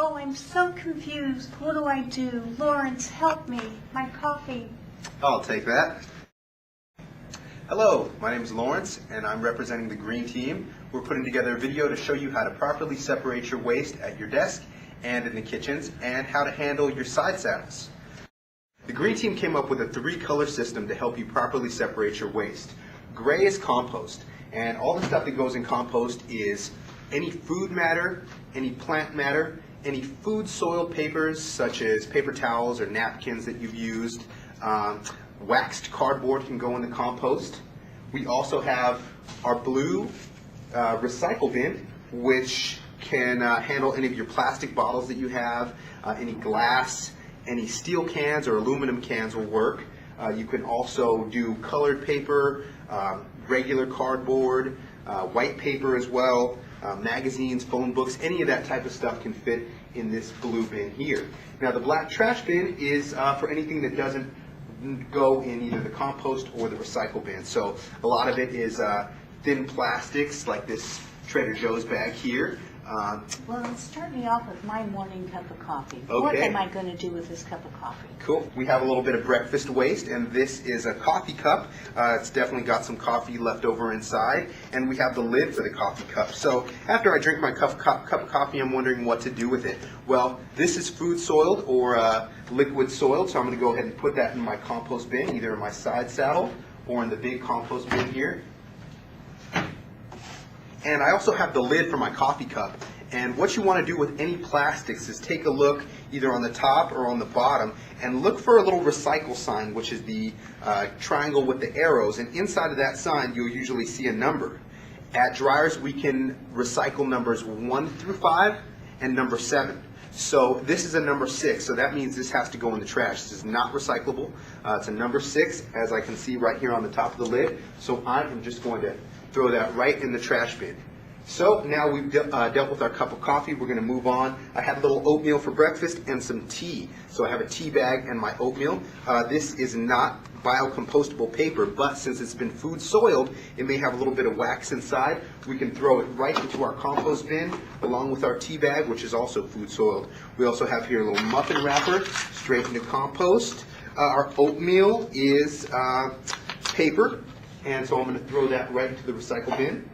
Oh, I'm so confused. What do I do? Lawrence, help me. My coffee. I'll take that. Hello, my name is Lawrence, and I'm representing the green team. We're putting together a video to show you how to properly separate your waste at your desk and in the kitchens, and how to handle your side saddles. The green team came up with a 3-color system to help you properly separate your waste. Gray is compost, and all the stuff that goes in compost is any food matter, any plant matter, any food soil papers such as paper towels or napkins that you've used. Waxed cardboard can go in the compost. We also have our blue recycle bin, which can handle any of your plastic bottles that you have, any glass, any steel cans or aluminum cans will work. You can also do colored paper, regular cardboard, white paper as well, magazines, phone books, any of that type of stuff can fit in this blue bin here. Now the black trash bin is for anything that doesn't go in either the compost or the recycle bin. So a lot of it is thin plastics like this Trader Joe's bag here. Well, start me off with my morning cup of coffee. Okay. What am I going to do with this cup of coffee? Cool. We have a little bit of breakfast waste, and this is a coffee cup. It's definitely got some coffee left over inside, and we have the lid for the coffee cup. So after I drink my cup of coffee, I'm wondering what to do with it. Well, this is food soiled or liquid soiled, so I'm going to go ahead and put that in my compost bin, either in my side saddle or in the big compost bin here. And I also have the lid for my coffee cup. And what you want to do with any plastics is take a look either on the top or on the bottom and look for a little recycle sign, which is the triangle with the arrows. And inside of that sign, you'll usually see a number. At Dryers, we can recycle numbers 1 through 5 and number 7. So this is a number 6, so that means this has to go in the trash. This is not recyclable. It's a number 6, as I can see right here on the top of the lid. So I am just going to throw that right in the trash bin. So now we've dealt with our cup of coffee, we're going to move on. I had a little oatmeal for breakfast and some tea. So I have a tea bag and my oatmeal. This is not biocompostable paper, but since it's been food soiled, it may have a little bit of wax inside. We can throw it right into our compost bin along with our tea bag, which is also food soiled. We also have here a little muffin wrapper straight into compost. Our oatmeal is paper, and so I'm going to throw that right into the recycle bin.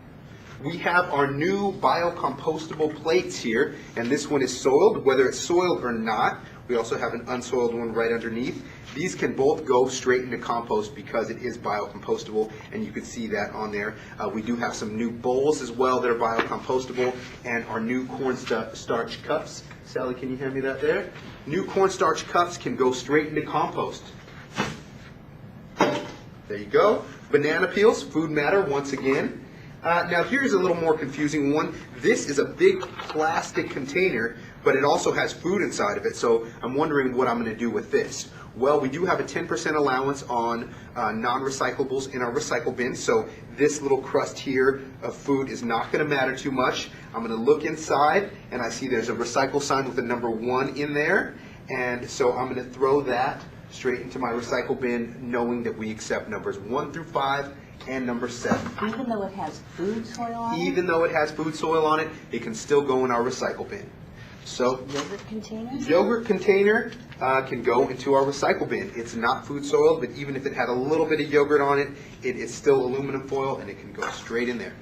We have our new biocompostable plates here, and this one is soiled, whether it's soiled or not. We also have an unsoiled one right underneath. These can both go straight into compost because it is biocompostable, and you can see that on there. We do have some new bowls as well that are biocompostable, and our new cornstarch cups. Sally, can you hand me that there? New cornstarch cups can go straight into compost. There you go. Banana peels, food matter once again. Now here's a little more confusing one. This is a big plastic container, but it also has food inside of it, so I'm wondering what I'm going to do with this. Well, we do have a 10% allowance on non-recyclables in our recycle bin, so this little crust here of food is not going to matter too much. I'm going to look inside, and I see there's a recycle sign with the number 1 in there, and so I'm going to throw that straight into my recycle bin, knowing that we accept numbers 1 through 5 and number 7. Even though it has food soil on it? Even though it has food soil on it, it can still go in our recycle bin. So, Yogurt container? Yogurt container can go into our recycle bin. It's not food soiled, but even if it had a little bit of yogurt on it, it is still aluminum foil and it can go straight in there.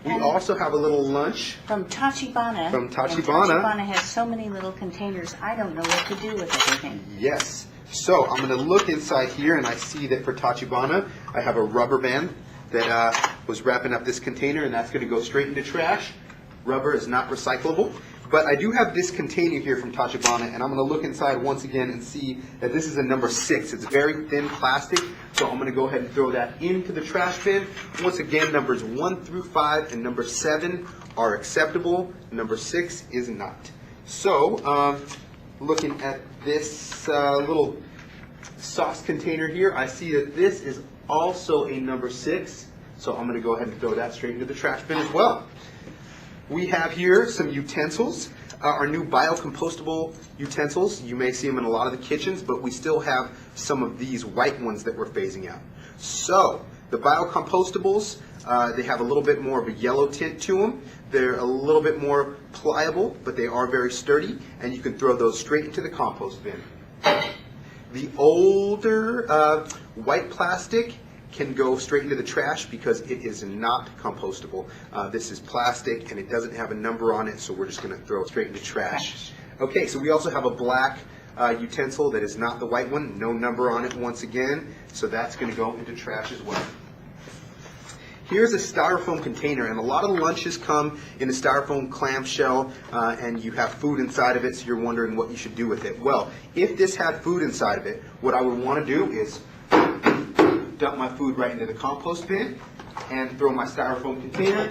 We also have a little lunch from Tachibana. From Tachibana. Tachibana has so many little containers, I don't know what to do with everything. Yes. So I'm going to look inside here, and I see that for Tachibana, I have a rubber band that was wrapping up this container, and that's going to go straight into trash. Rubber is not recyclable. But I do have this container here from Tachibana, and I'm going to look inside once again and see that this is a number 6. It's very thin plastic, so I'm going to go ahead and throw that into the trash bin. Once again, numbers 1 through 5 and number 7 are acceptable. Number 6 is not. So, looking at this little sauce container here, I see that this is also a number 6. So I'm going to go ahead and throw that straight into the trash bin as well. We have here some utensils, our new biocompostable utensils. You may see them in a lot of the kitchens, but we still have some of these white ones that we're phasing out. So the biocompostables, They have a little bit more of a yellow tint to them. They're a little bit more pliable, but they are very sturdy, and you can throw those straight into the compost bin. The older white plastic can go straight into the trash because it is not compostable. This is plastic and it doesn't have a number on it, so we're just going to throw it straight into trash. Okay, so we also have a black utensil that is not the white one, no number on it once again, so that's going to go into trash as well. Here's a styrofoam container, and a lot of the lunches come in a styrofoam clamshell, and you have food inside of it, so you're wondering what you should do with it. Well, if this had food inside of it, what I would want to do is dump my food right into the compost bin and throw my styrofoam container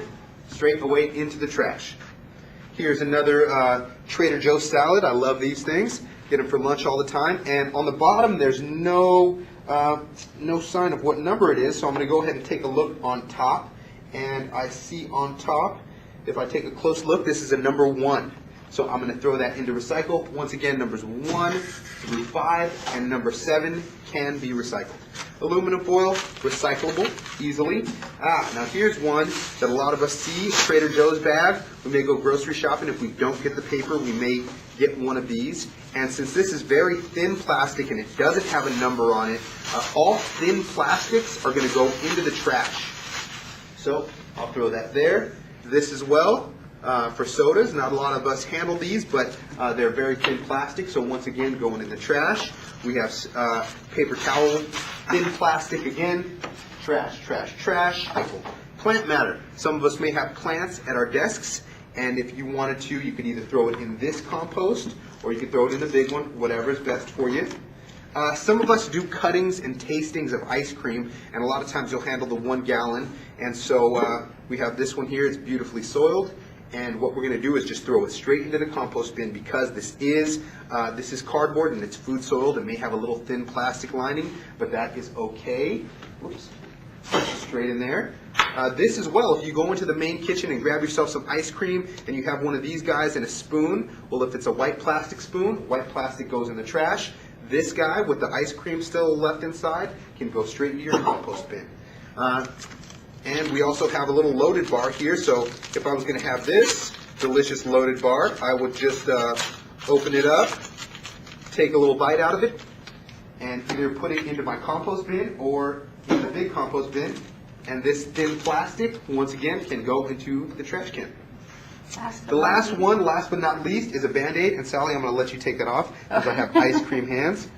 straight away into the trash. Here's another Trader Joe's salad. I love these things. Get them for lunch all the time. And on the bottom, there's no sign of what number it is, so I'm going to go ahead and take a look on top. And I see on top, if I take a close look, this is a number 1. So I'm going to throw that into recycle. Once again, numbers 1 through 5 and number 7 can be recycled. Aluminum foil, recyclable easily. Now here's one that a lot of us see, Trader Joe's bag. We may go grocery shopping. If we don't get the paper, we may get one of these. And since this is very thin plastic and it doesn't have a number on it, all thin plastics are going to go into the trash. So I'll throw that there. This as well. For sodas, not a lot of us handle these, but they're very thin plastic, so once again, going in the trash. We have paper towel, thin plastic again, trash, trash, trash. Plant matter. Some of us may have plants at our desks, and if you wanted to, you could either throw it in this compost, or you could throw it in the big one, whatever is best for you. Some of us do cuttings and tastings of ice cream, and a lot of times you'll handle the 1 gallon, and so we have this one here. It's beautifully soiled. And what we're going to do is just throw it straight into the compost bin because this is cardboard and it's food soiled. It may have a little thin plastic lining, but that is okay. Whoops. Straight in there. This as well, if you go into the main kitchen and grab yourself some ice cream and you have one of these guys and a spoon, well, if it's a white plastic spoon, white plastic goes in the trash. This guy with the ice cream still left inside can go straight into your compost bin. And we also have a little loaded bar here, so if I was going to have this delicious loaded bar, I would just open it up, take a little bite out of it, and either put it into my compost bin or in the big compost bin. And this thin plastic, once again, can go into the trash can. The last one, last but not least, is a Band-Aid. And Sally, I'm going to let you take that off because I have ice cream hands.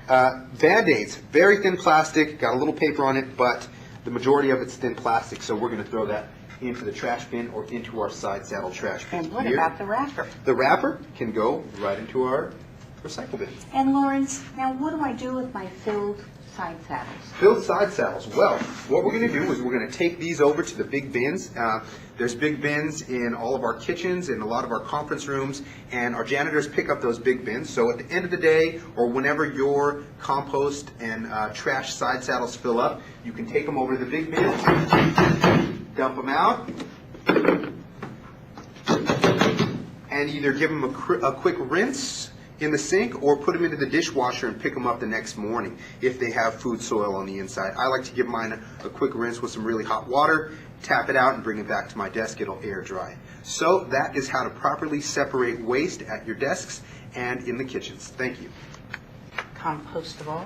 Band-Aids, very thin plastic, got a little paper on it, but the majority of it's thin plastic, so we're going to throw that into the trash bin or into our side saddle trash bin. And what about the wrapper? The wrapper can go right into our recycle bin. And Lawrence, now what do I do with my filled side saddles? Filled side saddles. Well, what we're going to do is we're going to take these over to the big bins. There's big bins in all of our kitchens and a lot of our conference rooms, and our janitors pick up those big bins. So at the end of the day, or whenever your compost and trash side saddles fill up, you can take them over to the big bin, dump them out, and either give them a quick rinse in the sink or put them into the dishwasher and pick them up the next morning if they have food soil on the inside. I like to give mine a quick rinse with some really hot water, tap it out, and bring it back to my desk. It'll air dry. So that is how to properly separate waste at your desks and in the kitchens. Thank you. Compostable.